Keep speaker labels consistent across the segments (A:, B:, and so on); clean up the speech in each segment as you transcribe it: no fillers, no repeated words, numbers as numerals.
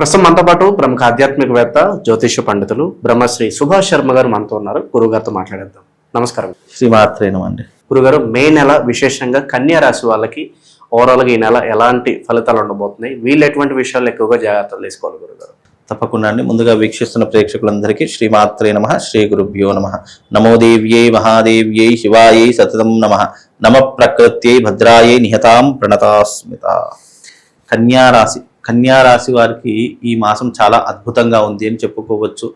A: ప్రస్తుతం మనతో పాటు ప్రముఖ ఆధ్యాత్మికవేత్త జ్యోతిష్య పండితులు బ్రహ్మశ్రీ సుభాష్ శర్మ గారు మనతో ఉన్నారు. గురుగారితో మాట్లాడేద్దాం. నమస్కారం.
B: శ్రీమాత్రేనమండి.
A: గురుగారు, మే నెల విశేషంగా కన్యా రాశి వాళ్ళకి ఓవరాల్గా ఈ నెల ఎలాంటి ఫలితాలు ఉండబోతున్నాయి, వీళ్ళు ఎటువంటి విషయాలు ఎక్కువగా జాగ్రత్తలు తీసుకోవాలి గురుగారు?
B: తప్పకుండా అండి. ముందుగా వీక్షిస్తున్న ప్రేక్షకులందరికీ శ్రీమాత్రే నమః, శ్రీ గురుభ్యో నమః. నమో దేవ్యై మహాదేవ్యై శివాయై సతతం నమః. నమ ప్రకృత్యై భద్రాయై నిహతాం ప్రణతాస్మిత. కన్యారాశి వారికి ఈ మాసం చాలా అద్భుతంగా ఉంది అని చెప్పుకోవచ్చు.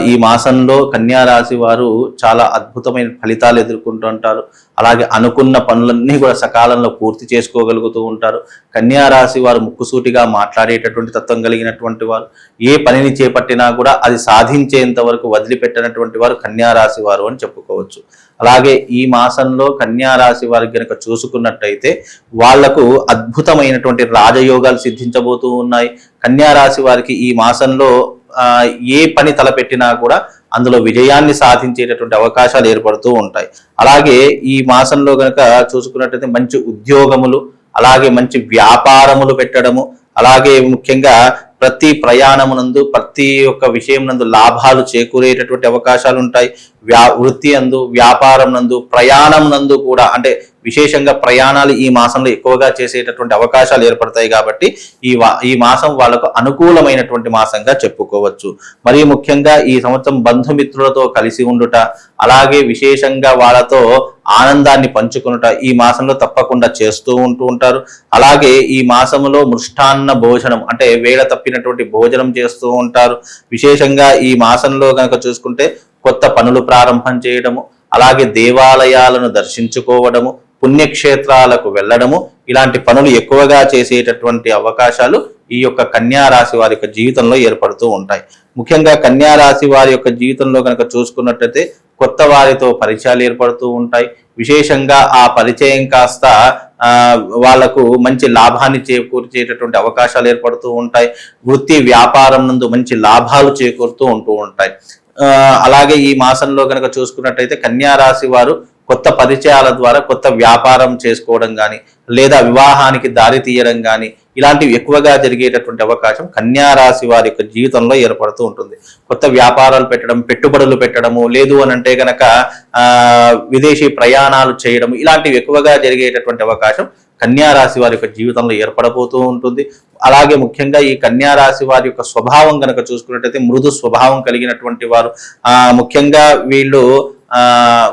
B: ఈ మాసంలో కన్యారాశి వారు చాలా అద్భుతమైన ఫలితాలు ఎదుర్కొంటూ ఉంటారు. అలాగే అనుకున్న పనులన్నీ కూడా సకాలంలో పూర్తి చేసుకోగలుగుతూ ఉంటారు. కన్యారాశి వారు ముక్కుసూటిగా మాట్లాడేటటువంటి తత్వం కలిగినటువంటి వారు. ఏ పనిని చేపట్టినా కూడా అది సాధించేంత వరకు వదిలిపెట్టినటువంటి వారు కన్యారాశి వారు అని చెప్పుకోవచ్చు. అలాగే ఈ మాసంలో కన్యారాశి వారికి కనుక చూసుకున్నట్టయితే వాళ్లకు అద్భుతమైనటువంటి రాజయోగాలు సిద్ధించబోతూ ఉన్నాయి. కన్యారాశి వారికి ఈ మాసంలో ఏ పని తలపెట్టినా కూడా అందులో విజయాన్ని సాధించేటటువంటి అవకాశాలు ఏర్పడుతూ ఉంటాయి. అలాగే ఈ మాసంలో కనుక చూసుకున్నట్టయితే మంచి ఉద్యోగములు, అలాగే మంచి వ్యాపారములు పెట్టడము, అలాగే ముఖ్యంగా ప్రతి ప్రయాణమునందు ప్రతి ఒక్క విషయం నందు లాభాలు చేకూరేటటువంటి అవకాశాలు ఉంటాయి. వృత్తి నందు, వ్యాపారం నందు, ప్రయాణం నందు కూడా, అంటే విశేషంగా ప్రయాణాలు ఈ మాసంలో ఎక్కువగా చేసేటటువంటి అవకాశాలు ఏర్పడతాయి. కాబట్టి ఈ మాసం వాళ్ళకు అనుకూలమైనటువంటి మాసంగా చెప్పుకోవచ్చు. మరి ముఖ్యంగా ఈ సంవత్సరం బంధుమిత్రులతో కలిసి ఉండుట, అలాగే విశేషంగా వాళ్ళతో ఆనందాన్ని పంచుకునుట ఈ మాసంలో తప్పకుండా చేస్తూ ఉంటారు. అలాగే ఈ మాసంలో మృష్టాన్న భోజనం, అంటే వేళ తప్పినటువంటి భోజనం చేస్తూ ఉంటారు. విశేషంగా ఈ మాసంలో కనుక చూసుకుంటే కొత్త పనులు ప్రారంభం చేయడము, అలాగే దేవాలయాలను దర్శించుకోవడము, పుణ్యక్షేత్రాలకు వెళ్ళడము, ఇలాంటి పనులు ఎక్కువగా చేసేటటువంటి అవకాశాలు ఈ యొక్క కన్యారాశి వారి యొక్క జీవితంలో ఏర్పడుతూ ఉంటాయి. ముఖ్యంగా కన్యారాశి వారి యొక్క జీవితంలో కనుక చూసుకున్నట్లయితే కొత్త వారితో పరిచయాలు ఏర్పడుతూ ఉంటాయి. విశేషంగా ఆ పరిచయం కాస్త వాళ్లకు మంచి లాభాన్ని చేకూర్చేటటువంటి అవకాశాలు ఏర్పడుతూ ఉంటాయి. వృత్తి వ్యాపారం నందు మంచి లాభాలు చేకూరుతూ ఉంటాయి. అలాగే ఈ మాసంలో కనుక చూసుకున్నట్టయితే కన్యారాశి వారు కొత్త పరిచయాల ద్వారా కొత్త వ్యాపారం చేసుకోవడం కానీ, లేదా వివాహానికి దారి తీయడం కానీ, ఇలాంటివి ఎక్కువగా జరిగేటటువంటి అవకాశం కన్యారాశి వారి యొక్క జీవితంలో ఏర్పడుతూ ఉంటుంది. కొత్త వ్యాపారాలు పెట్టడం, పెట్టుబడులు పెట్టడము, లేదు అని అంటే కనుక విదేశీ ప్రయాణాలు చేయడం, ఇలాంటివి ఎక్కువగా జరిగేటటువంటి అవకాశం కన్యారాశి వారి యొక్క జీవితంలో ఏర్పడబోతూ ఉంటుంది. అలాగే ముఖ్యంగా ఈ కన్యారాశి వారి యొక్క స్వభావం కనుక చూసుకున్నట్టయితే మృదు స్వభావం కలిగినటువంటి వారు. ముఖ్యంగా వీళ్ళు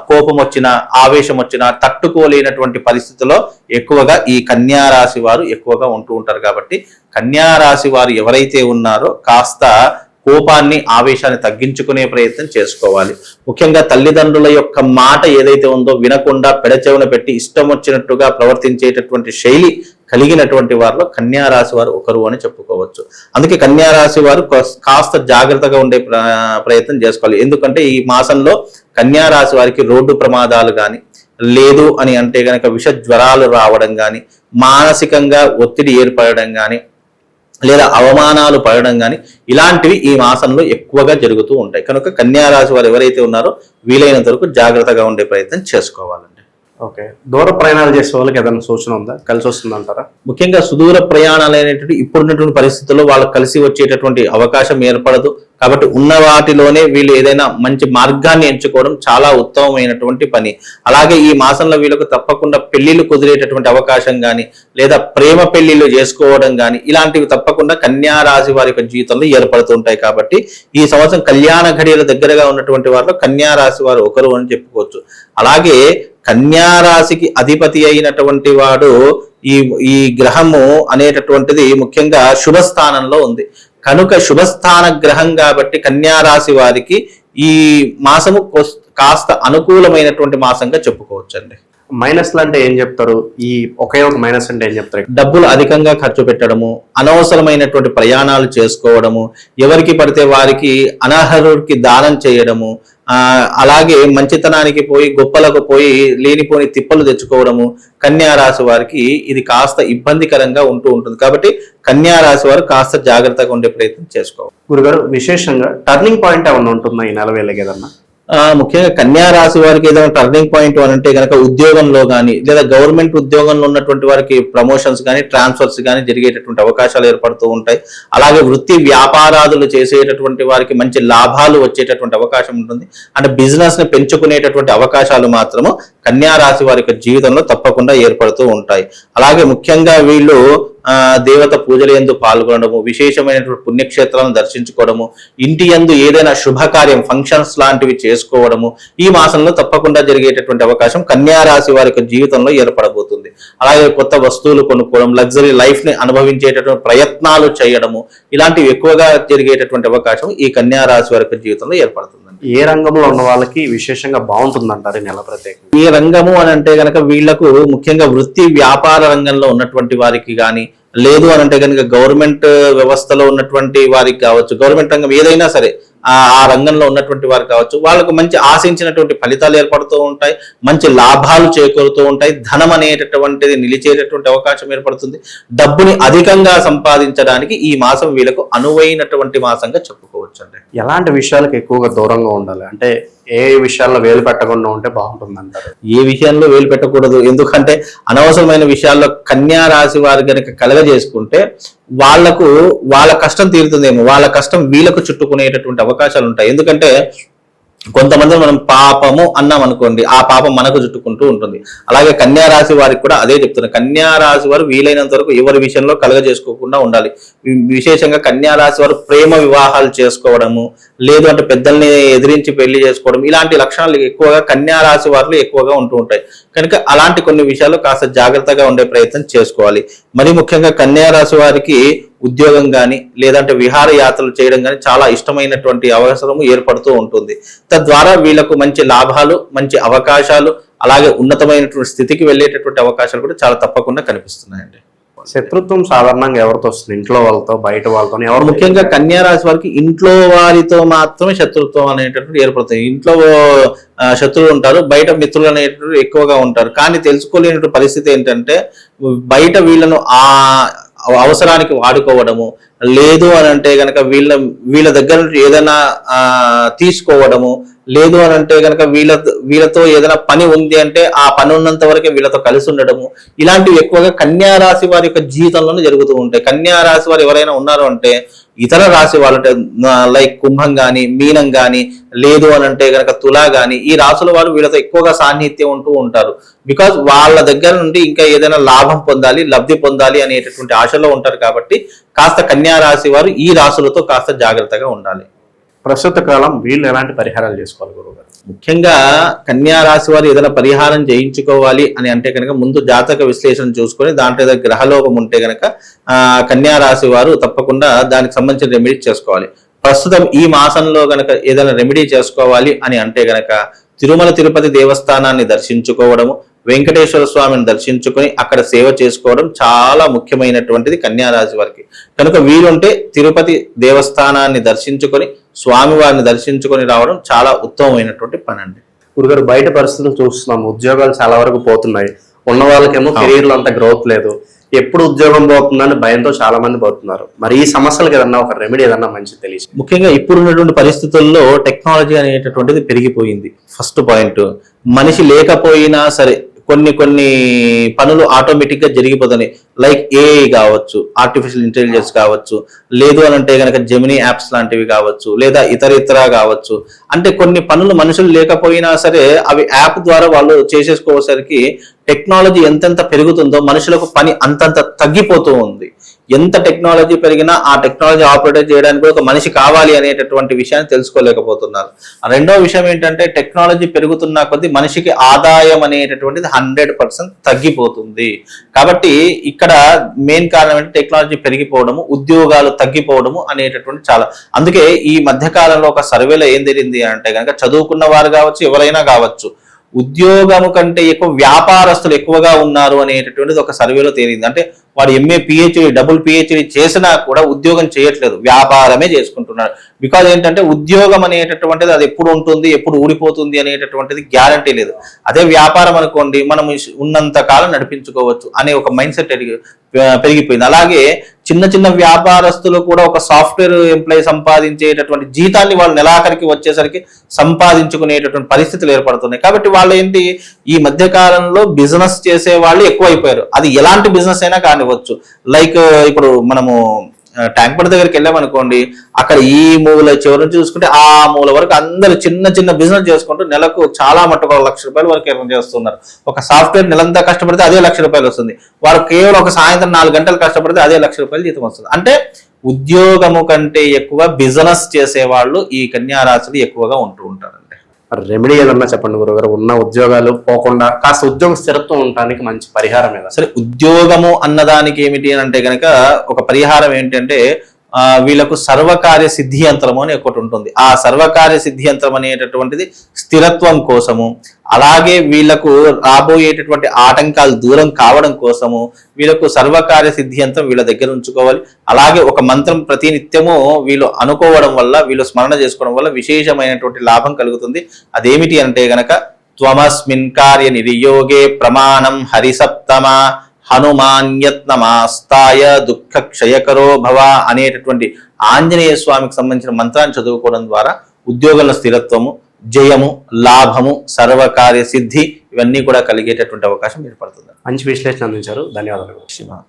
B: కోపం వచ్చినా, ఆవేశం వచ్చినా తట్టుకోలేనటువంటి పరిస్థితిలో ఎక్కువగా ఈ కన్యారాశి వారు ఎక్కువగా ఉంటూ ఉంటారు. కాబట్టి కన్యారాశి వారు ఎవరైతే ఉన్నారో కాస్త కోపాన్ని, ఆవేశాన్ని తగ్గించుకునే ప్రయత్నం చేసుకోవాలి. ముఖ్యంగా తల్లిదండ్రుల యొక్క మాట ఏదైతే ఉందో వినకుండా పెడచెవిన పెట్టి ఇష్టం వచ్చినట్టుగా ప్రవర్తించేటటువంటి శైలి కలిగినటువంటి వారిలో కన్యారాశి వారు ఒకరు అని చెప్పుకోవచ్చు. అందుకే కన్యారాశి వారు కాస్త జాగ్రత్తగా ఉండే ప్రయత్నం చేసుకోవాలి. ఎందుకంటే ఈ మాసంలో కన్యారాశి వారికి రోడ్డు ప్రమాదాలు కానీ, లేదు అని అంటే కనుక విష జ్వరాలు రావడం కానీ, మానసికంగా ఒత్తిడి ఏర్పడడం కానీ, లేదా అవమానాలు పడడం కానీ, ఇలాంటివి ఈ మాసంలో ఎక్కువగా జరుగుతూ ఉంటాయి. కనుక కన్యారాశి వారు ఎవరైతే ఉన్నారో వీలైనంత వరకు జాగ్రత్తగా ఉండే ప్రయత్నం చేసుకోవాలండి.
A: ఓకే, దూర ప్రయాణాలు చేసే వాళ్ళకి ఏదైనా సూచన ఉందా? కలిసి వస్తుందంటారా?
B: ముఖ్యంగా సుదూర ప్రయాణాలు అనేటువంటి ఇప్పుడున్నటువంటి పరిస్థితుల్లో వాళ్ళకి కలిసి వచ్చేటటువంటి అవకాశం ఏర్పడదు. కాబట్టి ఉన్న వాటిలోనే వీళ్ళు ఏదైనా మంచి మార్గాన్ని ఎంచుకోవడం చాలా ఉత్తమమైనటువంటి పని. అలాగే ఈ మాసంలో వీళ్ళకు తప్పకుండా పెళ్లిళ్ళు కుదిరేటటువంటి అవకాశం కానీ, లేదా ప్రేమ పెళ్లిళ్ళు చేసుకోవడం కానీ, ఇలాంటివి తప్పకుండా కన్యారాశి వారి యొక్క జీవితంలో ఏర్పడుతుంటాయి. కాబట్టి ఈ సంవత్సరం కళ్యాణ ఘడియల దగ్గరగా ఉన్నటువంటి వారిలో కన్యారాశి వారు ఒకరు అని చెప్పుకోవచ్చు. అలాగే కన్యారాశికి అధిపతి అయినటువంటి వాడు ఈ గ్రహము అనేటటువంటిది ముఖ్యంగా శుభస్థానంలో ఉంది. కనుక శుభస్థాన గ్రహం కాబట్టి కన్యారాశి వారికి ఈ మాసము కాస్త అనుకూలమైనటువంటి మాసంగా చెప్పుకోవచ్చండి.
A: మైనస్లు అంటే ఏం చెప్తారు? ఈ ఒకే ఒక మైనస్ అంటే ఏం చెప్తారు?
B: డబ్బులు అధికంగా ఖర్చు పెట్టడము, అనవసరమైనటువంటి ప్రయాణాలు చేసుకోవడము, ఎవరికి పడితే వారికి అనర్హుడికి దానం చేయడము, అలాగే మంచితనానికి పోయి గొప్పలకు పోయి లేనిపోని తిప్పలు తెచ్చుకోవడము కన్యారాశి వారికి ఇది కాస్త ఇబ్బందికరంగా ఉంటుంది. కాబట్టి కన్యారాశి వారు కాస్త జాగ్రత్తగా ఉండే ప్రయత్నం చేసుకోవాలి.
A: గురుగారు, విశేషంగా టర్నింగ్ పాయింట్ ఏమన్నా ఉంటుందా ఈ నెల వేళకి ఏదన్నా?
B: ముఖ్యంగా కన్యా రాశి వారికి ఏదైనా టర్నింగ్ పాయింట్ అని అంటే కనుక ఉద్యోగంలో కానీ లేదా గవర్నమెంట్ ఉద్యోగంలో ఉన్నటువంటి వారికి ప్రమోషన్స్ కానీ ట్రాన్స్ఫర్స్ కానీ జరిగేటటువంటి అవకాశాలు ఏర్పడుతూ ఉంటాయి. అలాగే వృత్తి వ్యాపారాదులు చేసేటటువంటి వారికి మంచి లాభాలు వచ్చేటటువంటి అవకాశం ఉంటుంది. అంటే బిజినెస్ ని పెంచుకునేటటువంటి అవకాశాలు మాత్రము కన్యా రాశి వారి జీవితంలో తప్పకుండా ఏర్పడుతూ ఉంటాయి. అలాగే ముఖ్యంగా వీళ్ళు దేవత పూజలు యందు పాల్గొనడము, విశేషమైనటువంటి పుణ్యక్షేత్రాలను దర్శించుకోవడము, ఇంటి యందు ఏదైనా శుభకార్యం ఫంక్షన్స్ లాంటివి చేసుకోవడము ఈ మాసంలో తప్పకుండా జరిగేటటువంటి అవకాశం కన్యా రాశి వారి జీవితంలో ఏర్పడబోతుంది. అలాగే కొత్త వస్తువులు కొనుక్కోవడం, లగ్జరీ లైఫ్ ని అనుభవించేటటువంటి ప్రయత్నాలు చేయడము ఇలాంటివి ఎక్కువగా జరిగేటటువంటి అవకాశం ఈ కన్యా రాశి వారి జీవితంలో ఏర్పడుతుంది.
A: ఏ రంగంలో ఉన్న వాళ్ళకి విశేషంగా బాగుంటుందంటారు ఈ నెల ప్రత్యేకంగా?
B: ఏ రంగము అని అంటే కనుక వీళ్లకు ముఖ్యంగా వృత్తి వ్యాపార రంగంలో ఉన్నటువంటి వారికి కానీ, లేదు అని అంటే కనుక గవర్నమెంట్ వ్యవస్థలో ఉన్నటువంటి వారికి కావచ్చు, గవర్నమెంట్ రంగం ఏదైనా సరే ఆ రంగంలో ఉన్నటువంటి వారు కావచ్చు, వాళ్ళకు మంచి ఆశించినటువంటి ఫలితాలు ఏర్పడుతూ ఉంటాయి, మంచి లాభాలు చేకూరుతూ ఉంటాయి, ధనం అనేటటువంటిది నిలిచేటటువంటి అవకాశం ఏర్పడుతుంది. డబ్బుని అధికంగా సంపాదించడానికి ఈ మాసం వీళ్ళకు అనువైనటువంటి మాసంగా చెప్పుకోవచ్చు అండి.
A: ఎలాంటి విషయాలకు ఎక్కువగా దూరంగా ఉండాలి, అంటే ఏ విషయాల్లో వేలు పెట్టకుండా ఉంటే బాగుంటుంది అంటారు?
B: ఏ విషయంలో వేలు పెట్టకూడదు, ఎందుకంటే అనవసరమైన విషయాల్లో కన్యా రాశి వారు కనుక కలగజేసుకుంటే వాళ్లకు వాళ్ళ కష్టం తీరుతుందేమో, వాళ్ళ కష్టం వీళ్ళకు చుట్టుకునేటటువంటి అవకాశాలు ఉంటాయి. ఎందుకంటే కొంతమంది మనం పాపము అన్నాం అనుకోండి, ఆ పాపం మనకు చుట్టుకుంటూ ఉంటుంది. అలాగే కన్యా రాశి వారికి కూడా అదే చెప్తున్నారు. కన్యా రాశి వారు వీలైనంత వరకు ఎవరి విషయంలో కలగజేసుకోకుండా ఉండాలి. విశేషంగా కన్యా రాశి వారు ప్రేమ వివాహాలు చేసుకోవడము, లేదు అంటే పెద్దల్ని ఎదిరించి పెళ్లి చేసుకోవడం, ఇలాంటి లక్షణాలు ఎక్కువగా కన్యా రాశి వారిలో ఎక్కువగా ఉంటూ ఉంటాయి. కనుక అలాంటి కొన్ని విషయాలు కాస్త జాగ్రత్తగా ఉండే ప్రయత్నం చేసుకోవాలి. మరి ముఖ్యంగా కన్యా రాశి వారికి ఉద్యోగం కానీ లేదంటే విహార యాత్రలు చేయడం కానీ చాలా ఇష్టమైనటువంటి అవసరము ఏర్పడుతూ ఉంటుంది. తద్వారా వీళ్ళకు మంచి లాభాలు, మంచి అవకాశాలు, అలాగే ఉన్నతమైనటువంటి స్థితికి వెళ్ళేటటువంటి అవకాశాలు కూడా చాలా తప్పకుండా కనిపిస్తున్నాయండి.
A: శత్రుత్వం సాధారణంగా ఎవరితో వస్తుంది? ఇంట్లో వాళ్ళతో, బయట వాళ్ళతో? ఎవరు?
B: ముఖ్యంగా కన్యా రాశి వారికి ఇంట్లో వారితో మాత్రమే శత్రుత్వం అనేటటువంటి ఏర్పడుతుంది. ఇంట్లో శత్రువులు ఉంటారు, బయట మిత్రులు అనేటువంటి ఎక్కువగా ఉంటారు. కానీ తెలుసుకోలేనటువంటి పరిస్థితి ఏంటంటే బయట వీళ్ళను అవసరానికి వాడుకోవడము, లేదు అని అంటే కనుక వీళ్ళ దగ్గర నుంచి ఏదైనా తీసుకోవడము, లేదు అని అంటే కనుక వీళ్ళతో ఏదైనా పని ఉంది అంటే ఆ పని ఉన్నంత వరకే వీళ్ళతో కలిసి ఉండడము, ఇలాంటివి ఎక్కువగా కన్యా రాశి వారి యొక్క జీవితంలోనే జరుగుతూ ఉంటాయి. కన్యా రాశి వారు ఎవరైనా ఉన్నారు అంటే ఇతర రాశి వాళ్ళు లైక్ కుంభం కానీ, మీనం కానీ, లేదు అని అంటే కనుక తులా కానీ, ఈ రాశుల వారు వీళ్ళతో ఎక్కువగా సాన్నిహిత్యం ఉంటూ ఉంటారు. బికాజ్ వాళ్ళ దగ్గర నుండి ఇంకా ఏదైనా లాభం పొందాలి, లబ్ధి పొందాలి అనేటటువంటి ఆశలో ఉంటారు. కాబట్టి కాస్త కన్యా రాశి వారు ఈ రాశులతో కాస్త జాగ్రత్తగా ఉండాలి.
A: ప్రస్తుత కాలం వీళ్ళు ఎలాంటి పరిహారాలు చేసుకోవాలి గురువు గారు?
B: ముఖ్యంగా కన్యా రాశి వారు ఏదైనా పరిహారం చేయించుకోవాలి అని అంటే కనుక ముందు జాతక విశ్లేషణ చూసుకొని దాంట్లో ఏదైనా గ్రహలోపం ఉంటే కనుక కన్యా రాశి వారు తప్పకుండా దానికి సంబంధించిన రెమెడీ చేసుకోవాలి. ప్రస్తుతం ఈ మాసంలో గనక ఏదైనా రెమెడీ చేసుకోవాలి అని అంటే గనక తిరుమల తిరుపతి దేవస్థానాన్ని దర్శించుకోవడము, వెంకటేశ్వర స్వామిని దర్శించుకొని అక్కడ సేవ చేసుకోవడం చాలా ముఖ్యమైనటువంటిది కన్యా రాశి వారికి. కనుక వీలుంటే తిరుపతి దేవస్థానాన్ని దర్శించుకొని స్వామివారిని దర్శించుకొని రావడం చాలా ఉత్తమమైనటువంటి పని అండి.
A: గురుగారు, బయట పరిస్థితులు చూస్తున్నాం, ఉద్యోగాలు చాలా వరకు పోతున్నాయి. ఉన్న వాళ్ళకేమో కెరీర్ లో అంత గ్రోత్ లేదు. ఎప్పుడు ఉద్యోగం పోతుందని భయంతో చాలా మంది పోతున్నారు. మరి ఈ సమస్యలకు ఏదన్నా ఒక రెమెడీ ఏదన్నా మంచి తెలియదు?
B: ముఖ్యంగా ఇప్పుడున్నటువంటి పరిస్థితుల్లో టెక్నాలజీ అనేటటువంటిది పెరిగిపోయింది. ఫస్ట్ పాయింట్, మనిషి లేకపోయినా సరే కొన్ని పనులు ఆటోమేటిక్ గా జరిగిపోతున్నాయి. లైక్ ఏఐ కావచ్చు, ఆర్టిఫిషియల్ ఇంటెలిజెన్స్ కావచ్చు, లేదు అని అంటే కనుక జెమినీ యాప్స్ లాంటివి కావచ్చు, లేదా ఇతర కావచ్చు. అంటే కొన్ని పనులు మనుషులు లేకపోయినా సరే అవి యాప్ ద్వారా వాళ్ళు చేసేసుకోసరికి టెక్నాలజీ ఎంతెంత పెరుగుతుందో మనుషులకు పని అంతంత తగ్గిపోతూ ఉంది. ఎంత టెక్నాలజీ పెరిగినా ఆ టెక్నాలజీ ఆపరేట్ చేయడానికి ఒక మనిషి కావాలి అనేటటువంటి విషయాన్ని తెలుసుకోలేకపోతున్నారు. రెండో విషయం ఏంటంటే టెక్నాలజీ పెరుగుతున్న కొద్దీ మనిషికి ఆదాయం అనేటటువంటిది 100% తగ్గిపోతుంది. కాబట్టి ఇక్కడ మెయిన్ కారణం ఏంటంటే టెక్నాలజీ పెరిగిపోవడము, ఉద్యోగాలు తగ్గిపోవడము అనేటటువంటి చాలా. అందుకే ఈ మధ్య కాలంలో ఒక సర్వేలో ఏం తెలిసింది అంటే కనుక చదువుకున్న వారు కావచ్చు, ఎవరైనా కావచ్చు, ఉద్యోగము కంటే ఎక్కువ వ్యాపారస్తులు ఎక్కువగా ఉన్నారు అనేటటువంటిది ఒక సర్వేలో తేలింది. అంటే వాడు ఎంఏ పిహెచ్డి, డబుల్ పిహెచ్డి చేసినా కూడా ఉద్యోగం చేయట్లేదు, వ్యాపారమే చేసుకుంటున్నారు. బికాజ్ ఏంటంటే ఉద్యోగం అనేటటువంటిది అది ఎప్పుడు ఉంటుంది, ఎప్పుడు ఊడిపోతుంది అనేటటువంటిది గ్యారంటీ లేదు. అదే వ్యాపారం అనుకోండి, మనం ఉన్నంత కాలం నడిపించుకోవచ్చు అనే ఒక మైండ్ సెట్ పెరిగిపోయింది. అలాగే చిన్న చిన్న వ్యాపారస్తులు కూడా ఒక సాఫ్ట్వేర్ ఎంప్లాయీ సంపాదించేటటువంటి జీతాన్ని వాళ్ళు నెలాఖరికి వచ్చేసరికి సంపాదించుకునేటటువంటి పరిస్థితులు ఏర్పడుతున్నాయి. కాబట్టి వాళ్ళు ఏంటి, ఈ మధ్య కాలంలో బిజినెస్ చేసే వాళ్ళు ఎక్కువైపోయారు. అది ఎలాంటి బిజినెస్ అయినా కానివ్వచ్చు. లైక్ ఇప్పుడు మనము ట్యాంక్ బండ్ దగ్గరికి వెళ్ళామనుకోండి, అక్కడ ఈ మూల చివరి నుంచి చూసుకుంటే ఆ మూల వరకు అందరూ చిన్న చిన్న బిజినెస్ చేసుకుంటూ నెలకు చాలా మట్టుకు 1 లక్ష రూపాయల వరకు ఎర్న్ చేస్తున్నారు. ఒక సాఫ్ట్వేర్ నెలంతా కష్టపడితే అదే 1 లక్ష రూపాయలు వస్తుంది. వారు కేవలం ఒక సాయంత్రం 4 గంటలు కష్టపడితే అదే 1 లక్ష రూపాయలు జీతం వస్తుంది. అంటే ఉద్యోగము కంటే ఎక్కువ బిజినెస్ చేసే వాళ్ళు ఈ కన్యా రాశులు ఎక్కువగా ఉంటూ ఉంటారండి.
A: రెమెడీ ఏదన్నా చెప్పండి గురుగారు, ఉన్న ఉద్యోగాలు పోకుండా కాస్త ఉద్యోగ స్థిరత్వం ఉండడానికి మంచి పరిహారం ఏదా?
B: సరే, ఉద్యోగము అన్నదానికి ఏమిటి అని అంటే కనుక ఒక పరిహారం ఏంటంటే వీళ్ళకు సర్వకార్య సిద్ధి యంత్రము అని ఒకటి ఉంటుంది. ఆ సర్వకార్య సిద్ధి యంత్రం అనేటటువంటిది స్థిరత్వం కోసము, అలాగే వీళ్ళకు రాబోయేటటువంటి ఆటంకాలు దూరం కావడం కోసము వీళ్ళకు సర్వకార్య సిద్ధి యంత్రం వీళ్ళ దగ్గర ఉంచుకోవాలి. అలాగే ఒక మంత్రం ప్రతినిత్యము వీళ్ళు అనుకోవడం వల్ల, వీళ్ళు స్మరణ చేసుకోవడం వల్ల విశేషమైనటువంటి లాభం కలుగుతుంది. అదేమిటి అంటే గనక త్వమస్మిన్ కార్య నిర్యోగే ప్రమాణం హరిసప్తమ హనుమాన్యత్నమాస్తాయ దుఃఖ క్షయకరో భవ అనేటటువంటి ఆంజనేయ స్వామికి సంబంధించిన మంత్రాన్ని చదువుకోవడం ద్వారా ఉద్యోగంలో స్థిరత్వము, జయము, లాభము, సర్వకార్య సిద్ధి ఇవన్నీ కూడా కలిగేటటువంటి అవకాశం ఏర్పడుతుంది.
A: మంచి విశ్లేషణ అందించారు, ధన్యవాదాలు.
B: శ్రీమాత.